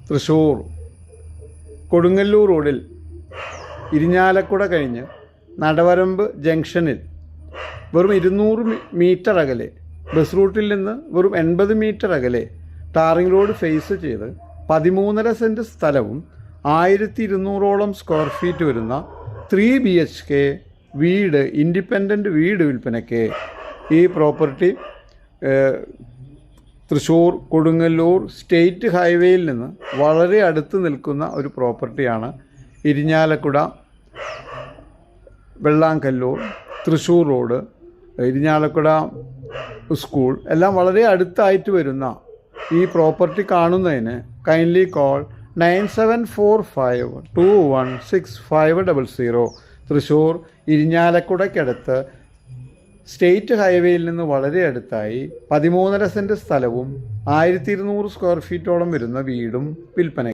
തൃശ്ശൂർ കൊടുങ്ങല്ലൂർ റോഡിൽ ഇരിഞ്ഞാലക്കുട കഴിഞ്ഞ് നടവരമ്പ് ജംഗ്ഷനിൽ വെറും 200 മീറ്റർ അകലെ, ബസ് റൂട്ടിൽ നിന്ന് വെറും 80 മീറ്റർ അകലെ ടാറിംഗ് റോഡ് ഫേസ് ചെയ്ത് 13.5 സെൻറ്റ് സ്ഥലവും 1200ഓളം സ്ക്വയർ ഫീറ്റ് വരുന്ന 3 BHK വീട്, ഇൻഡിപെൻഡൻറ്റ് വീട് വിൽപ്പനയ്ക്ക്. ഈ പ്രോപ്പർട്ടി തൃശ്ശൂർ കൊടുങ്ങല്ലൂർ സ്റ്റേറ്റ് ഹൈവേയിൽ നിന്ന് വളരെ അടുത്ത് നിൽക്കുന്ന ഒരു പ്രോപ്പർട്ടിയാണ്. ഇരിഞ്ഞാലക്കുട, വെള്ളാങ്കല്ലൂർ, തൃശ്ശൂർ റോഡ്, ഇരിഞ്ഞാലക്കുട സ്കൂൾ എല്ലാം വളരെ അടുത്തായിട്ട് വരുന്ന ഈ പ്രോപ്പർട്ടി കാണുന്നതിന് കൈൻഡ്ലി കോൾ 9745216500. തൃശ്ശൂർ ഇരിഞ്ഞാലക്കുടയ്ക്കടുത്ത് സ്റ്റേറ്റ് ഹൈവേയിൽ നിന്ന് വളരെ അടുത്തായി 13.5 സെൻറ്റ് സ്ഥലവും 1200 സ്ക്വയർ ഫീറ്റോളം വരുന്ന വീടും വിൽപ്പന.